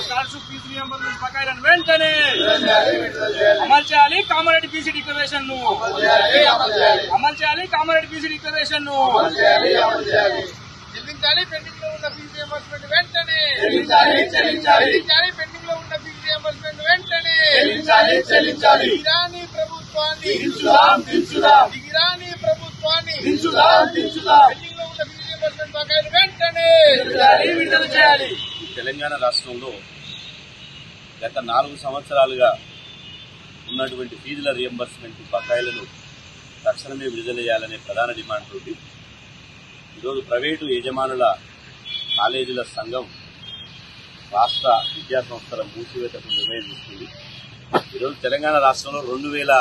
Scholarship fee reimbursement బకాయిలను వెంటనే అమలు చేయాలి. కామారెడ్డి బీసీ డిక్లరేషన్ ను అమలు చేయాలి. కామారెడ్డి బీసీ డిక్లరేషన్ ను చెల్లించాలి. పెండింగ్ లో ఉన్న ఫీజు రియంబర్స్మెంట్ వెంటనే చెల్లించాలి. పెండింగ్ లో ఉన్న ఫీజు రియంబర్స్మెంట్ వెంటనే చెల్లించాలి. దిగిరాని ప్రభుత్వాన్ని దిగిరాని ప్రభుత్వాన్ని పెండింగ్ లో ఉన్న ఫీజు రియంబర్స్మెంట్ బకాయిలు వెంటనే విడుదల చేయాలి. తెలంగాణ రాష్ట్రంలో గత 4 సంవత్సరాలుగా ఉన్నటువంటి ఫీజుల రియంబర్స్మెంట్ బకాయిలను తక్షణమే విడుదల చేయాలనే ప్రధాన డిమాండ్ తోటి ఈరోజు ప్రైవేటు యజమానుల కాలేజీల సంఘం రాష్ట్ర విద్యా సంస్థల మూసివేతకు నిర్ణయం తీసుకుంది. ఈరోజు తెలంగాణ రాష్ట్రంలో 2000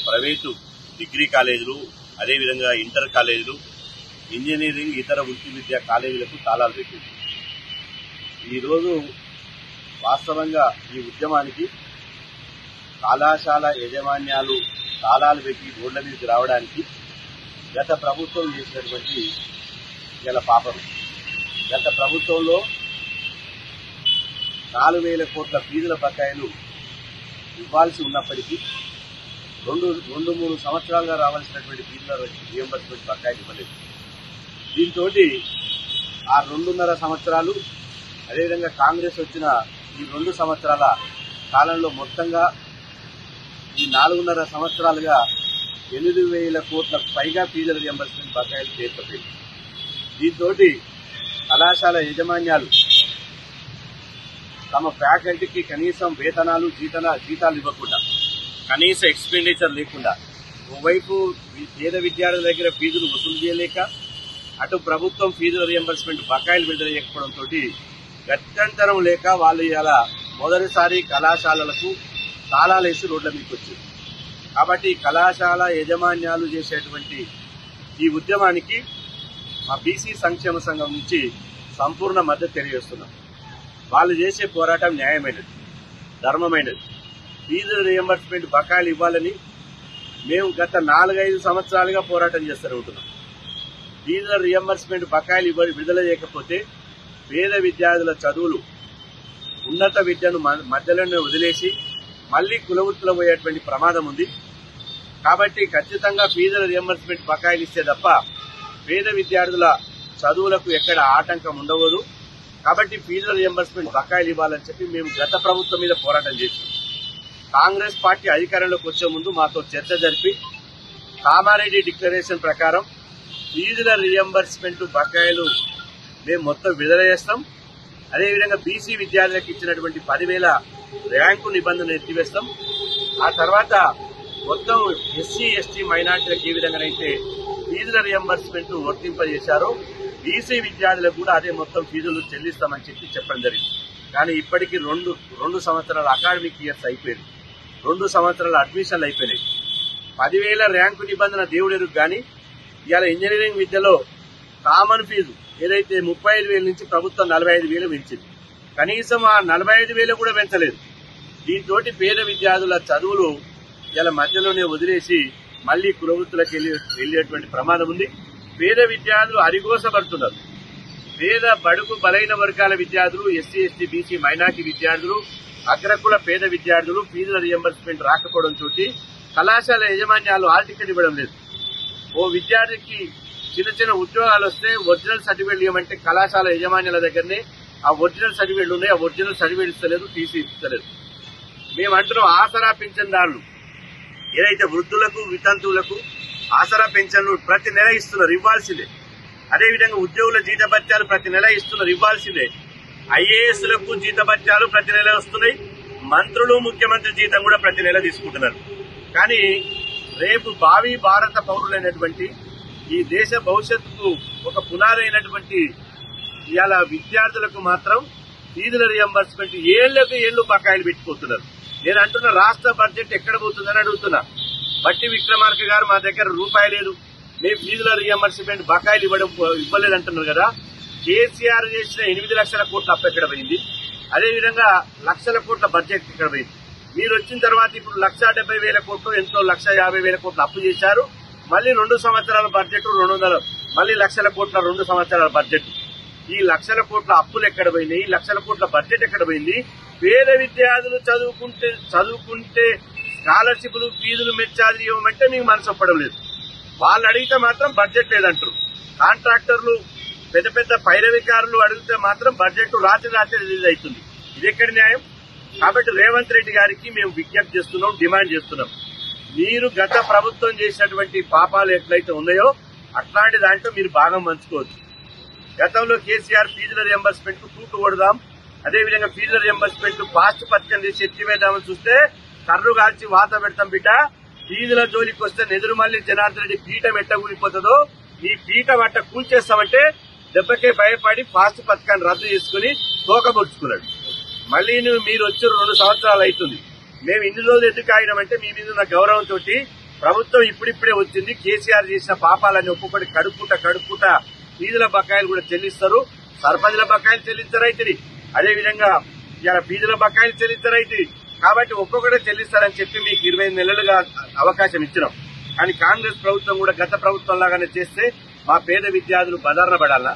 ప్రైవేటు డిగ్రీ కాలేజీలు, అదేవిధంగా ఇంటర్ కాలేజీలు, ఇంజనీరింగ్, ఇతర వృత్తి విద్యా కాలేజీలకు తాళాలు పెట్టింది. ఈరోజు వాస్తవంగా ఈ ఉద్యమానికి కళాశాల యాజమాన్యాలు తాళాలు పెట్టి రోడ్ల మీదకి రావడానికి గత ప్రభుత్వం చేసినటువంటి ఇలా పాపం. గత ప్రభుత్వంలో 4,000 కోట్ల ఫీజుల బకాయిలు ఇవ్వాల్సి ఉన్నప్పటికీ 2-3 సంవత్సరాలుగా రావాల్సినటువంటి ఫీజుల రియంబర్స్మెంట్ బకాయిలు ఇవ్వలేదు. దీంతో ఆ 2.5 సంవత్సరాలు, అదేవిధంగా కాంగ్రెస్ వచ్చిన ఈ 2 సంవత్సరాల కాలంలో మొత్తంగా ఈ 4.5 సంవత్సరాలుగా 8,000 కోట్లకు పైగా ఫీజుల రియంబర్స్మెంట్ బకాయిలు చేపట్టింది. దీంతో కళాశాల యాజమాన్యాలు తమ ఫ్యాకల్టీకి కనీసం వేతనాలు, జీతాలు ఇవ్వకుండా, కనీస ఎక్స్పెండిచర్ లేకుండా, ఓవైపు పేద విద్యార్థుల దగ్గర ఫీజులు వసూలు చేయలేక, అటు ప్రభుత్వం ఫీజుల రియంబర్స్మెంట్ బకాయిలు విడుదల చేయకపోవడంతో గత్యంతరం లేక వాళ్ళు ఇలా మొదటిసారి కళాశాలలకు తాళాలేసి రోడ్ల మీదకి వచ్చింది. కాబట్టి కళాశాల యాజమాన్యాలు చేసేటువంటి ఈ ఉద్యమానికి మా బీసీ సంక్షేమ సంఘం నుంచి సంపూర్ణ మద్దతు తెలియజేస్తున్నాం. వాళ్ళు చేసే పోరాటం న్యాయమైనది, ధర్మమైనది. ఫీజుల రియంబర్స్మెంట్ బకాయిలు ఇవ్వాలని మేము గత 4-5 సంవత్సరాలుగా పోరాటం చేస్తూనే ఉంటున్నాం. ఫీజుల రియంబర్స్మెంట్ బకాయిలు విడుదల చేయకపోతే పేద విద్యార్థుల చదువులు, ఉన్నత విద్యను మధ్యలోనే వదిలేసి మళ్లీ కులవృత్తులు పోయేటువంటి ప్రమాదం ఉంది. కాబట్టి ఖచ్చితంగా ఫీజుల రియంబర్స్మెంట్ బకాయిలు ఇస్తే తప్ప పేద విద్యార్థుల చదువులకు ఎక్కడ ఆటంకం ఉండవదు. కాబట్టి ఫీజుల రియంబర్స్మెంట్ బకాయిలు ఇవ్వాలని చెప్పి మేము గత ప్రభుత్వం మీద పోరాటం చేశాం. కాంగ్రెస్ పార్టీ అధికారంలోకి వచ్చే ముందు మాతో చర్చ జరిపి కామారెడ్డి డిక్లరేషన్ ప్రకారం ఫీజుల రియంబర్స్మెంట్ బకాయిలు మేము మొత్తం విడుదల చేస్తాం. అదేవిధంగా బీసీ విద్యార్థులకు ఇచ్చినటువంటి 10,000 ర్యాంకు నిబంధన ఎత్తివేస్తాం. ఆ తర్వాత మొత్తం ఎస్సీ, ఎస్టీ, మైనార్టీలకు ఏ విధంగానైతే ఫీజుల రియంబర్స్మెంట్ వర్తింపజేశారో బీసీ విద్యార్థులకు కూడా అదే మొత్తం ఫీజులు చెల్లిస్తామని చెప్పడం జరిగింది. కానీ ఇప్పటికీ 2 సంవత్సరాల అకాడమిక్ ఇయర్స్ అయిపోయింది, 2 సంవత్సరాల అడ్మిషన్లు అయిపోయినాయి. 10,000 ర్యాంకు నిబంధన దేవుడెరుగు. కానీ ఇవాళ ఇంజనీరింగ్ విద్యలో కామన్ ఫీజు ఏదైతే 35,000 నుంచి ప్రభుత్వం 45,000 పెంచింది. కనీసం ఆ 45,000 కూడా పెంచలేదు. దీంతో పేద విద్యార్థుల చదువులు ఇలా మధ్యలోనే వదిలేసి మళ్లీ కులవృత్తులకు వెళ్లేటువంటి ప్రమాదం ఉంది. పేద విద్యార్థులు అరిగోసపడుతున్నారు. పేద బడుగు బలైన వర్గాల విద్యార్థులు, ఎస్సీ, ఎస్టీ, బీసీ, మైనార్టీ విద్యార్థులు, అగ్రకుల పేద విద్యార్థులు ఫీజుల రియంబర్స్మెంట్ రాకపోవడంతో కళాశాల యాజమాన్యాలు హాల్ టికెట్ ఇవ్వడం లేదు. ఓ విద్యార్థికి చిన్న ఉద్యోగాలు వస్తే ఒరిజినల్ సర్టిఫికేట్ ఇవ్వమంటే కళాశాల యజమాన్యాల దగ్గరనే ఆ ఒరిజినల్ సర్టిఫికేట్లు ఉన్నాయి, ఆ ఒరిజినల్ సర్టిఫికేట్ ఇస్తలేదు, టీసీ ఇస్తలేదు. మేము అంటున్నాం ఆసరా పింఛన్దారులు ఏదైతే వృద్ధులకు, వితంతువులకు ఆసరా పెన్షన్లు ప్రతి నెల ఇస్తున్నారు, ఇవ్వాల్సిందే. అదేవిధంగా ఉద్యోగుల జీతభత్యాలు ప్రతి నెల ఇస్తున్నారు, ఇవ్వాల్సిందే. ఐఏఎస్లకు జీతభత్యాలు ప్రతి నెల వస్తున్నాయి. మంత్రులు, ముఖ్యమంత్రి జీతం కూడా ప్రతి నెల తీసుకుంటున్నారు. కానీ రేపు భావి భారత పౌరులైనటువంటి ఈ దేశ భవిష్యత్తుకు ఒక పునాది అయినటువంటి ఇవాళ విద్యార్థులకు మాత్రం ఫీజుల రియంబర్స్మెంట్ ఏళ్లకు బకాయిలు పెట్టిపోతున్నారు. నేను అంటున్న రాష్ట్ర బడ్జెట్ ఎక్కడ పోతుందని అడుగుతున్నా. బట్టి విక్రమార్క గారు మా దగ్గర రూపాయి లేదు, మేము ఫీజుల రియంబర్స్మెంట్ బకాయిలు ఇవ్వలేదంటున్నారు కదా. కేసీఆర్ చేసిన 8 లక్షల కోట్ల అప్పు ఎక్కడ పోయింది? అదేవిధంగా లక్షల కోట్ల బడ్జెట్ ఎక్కడ పోయింది? మీరు వచ్చిన తర్వాత ఇప్పుడు 1,70,000 కోట్లు ఎంతో 1,50,000 కోట్ల అప్పు చేశారు. మళ్లీ 2 సంవత్సరాల బడ్జెట్ 200 మళ్లీ లక్షల కోట్ల 2 సంవత్సరాల బడ్జెట్. ఈ లక్షల కోట్ల అప్పులు ఎక్కడ పోయినాయి, లక్షల కోట్ల బడ్జెట్ ఎక్కడ పోయింది? పేద విద్యార్థులు చదువుకుంటే స్కాలర్షిప్లు ఫీజులు మెచ్చాలి ఇవ్వమంటే మీకు మనసు ఒప్పడం లేదు. వాళ్ళు అడిగితే మాత్రం బడ్జెట్ లేదంటారు. కాంట్రాక్టర్లు పెద్ద పెద్ద పైరవికారులు అడిగితే మాత్రం బడ్జెట్ రాత్రి రిలీజ్ అవుతుంది. ఇది ఎక్కడి న్యాయం? కాబట్టి రేవంత్ రెడ్డి గారికి మేము విజ్ఞప్తి చేస్తున్నాం, డిమాండ్ చేస్తున్నాం. మీరు గత ప్రభుత్వం చేసినటువంటి పాపాలు ఎట్లయితే ఉన్నాయో అట్లాంటి దాంట్లో మీరు భాగం పంచుకోవచ్చు. గతంలో కేసీఆర్ ఫీజుల రియంబర్స్మెంట్ కు తూటు కొడదాం, అదేవిధంగా ఫీజుల రియంబర్స్మెంట్ ఫాస్ట్ పథకం చేసి ఎత్తివేద్దామని చూస్తే కర్రు కాల్చి వాత పెడతాం బిడ్డ. ఫీజుల జోలికి వస్తే నెదురుమల్లి జనార్దన్ రెడ్డి పీఠం ఎట్టగూలిపోతుందో ఈ పీఠం అట్ట కూల్చేస్తామంటే దెబ్బకే భయపడి ఫాస్ట్ పథకాన్ని రద్దు చేసుకుని తోకబొడుచుకున్నాడు. మళ్లీ మీరు వచ్చి 2 సంవత్సరాలు అవుతుంది. మేము ఇన్ని రోజులు ఎందుకు ఆగినామంటే మీ మీద ఉన్న గౌరవంతో ప్రభుత్వం ఇప్పుడిప్పుడే వచ్చింది. కేసీఆర్ చేసిన పాపాలని ఒక్కొక్కటి కడుపుట ఫీజుల బకాయిలు కూడా చెల్లిస్తారు, సర్పంచుల బకాయిలు చెల్లించరైతుంది, అదేవిధంగా ఇలా ఫీజుల బకాయిలు చెల్లించరైతుంది. కాబట్టి ఒక్కొక్కటే చెల్లిస్తారని చెప్పి మీకు 20 నెలలుగా అవకాశం ఇచ్చినాం. కానీ కాంగ్రెస్ ప్రభుత్వం కూడా గత ప్రభుత్వం లాగానే చేస్తే మా పేద విద్యార్థులు బదారణ పడాలా,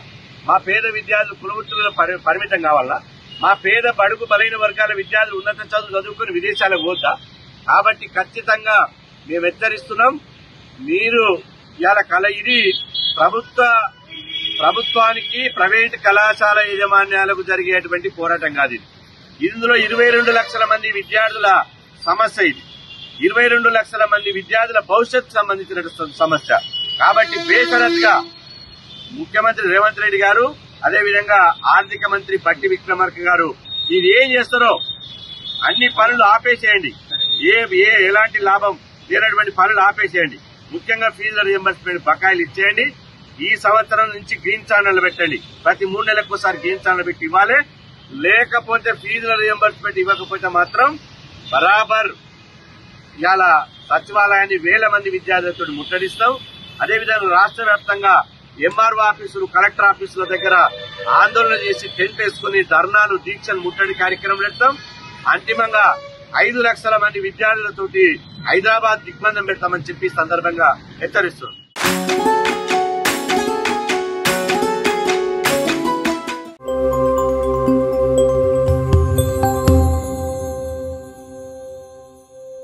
మా పేద విద్యార్థులు కులవృత్తులలో పరిమితం కావాలా, మా పేద బడుగు బలైన వర్గాల విద్యార్థులు ఉన్నత చదువుకుని విదేశాలకు పోద్దా? కాబట్టి ఖచ్చితంగా మేము హెచ్చరిస్తున్నాం. మీరు ఇది ప్రభుత్వానికి ప్రైవేటు కళాశాల యాజమాన్యాలకు జరిగేటువంటి పోరాటం కాదు. ఇందులో 22 లక్షల మంది విద్యార్థుల సమస్య. ఇది 22 లక్షల మంది విద్యార్థుల భవిష్యత్తు సంబంధించిన సమస్య. కాబట్టి బేషరత్గా ముఖ్యమంత్రి రేవంత్ రెడ్డి గారు, అదేవిధంగా ఆర్థిక మంత్రి బట్టి విక్రమార్క గారు మీరు ఏం చేస్తారో అన్ని పనులు ఆపేసేయండి. ఎలాంటి లాభం లేనటువంటి పనులు ఆపేసేయండి. ముఖ్యంగా ఫీజుల రియంబర్స్మెంట్ బకాయిలు ఇచ్చేయండి. ఈ సంవత్సరం నుంచి గ్రీన్ ఛానల్ పెట్టండి. ప్రతి 3 నెలలకు ఒకసారి గ్రీన్ ఛానల్ పెట్టి ఇవ్వాలి. లేకపోతే ఫీజుల రియంబర్స్మెంట్ ఇవ్వకపోతే మాత్రం బరాబర్ ఇవాళ సచివాలయాన్ని 1000 మంది విద్యార్థులతో ముట్టడిస్తాం. అదేవిధంగా రాష్ట్ర వ్యాప్తంగా ఎంఆర్ఓ ఆఫీసులు, కలెక్టర్ ఆఫీసుల దగ్గర ఆందోళన చేసి టెంట్ వేసుకుని ధర్నాలు, దీక్షలు, ముట్టడి కార్యక్రమం పెడతాం. అంతిమంగా 5 లక్షల మంది విద్యార్థులతోటి హైదరాబాద్ దిగ్బంధం పెడతామని చెప్పి సందర్భంగా హెచ్చరిస్తున్నాం.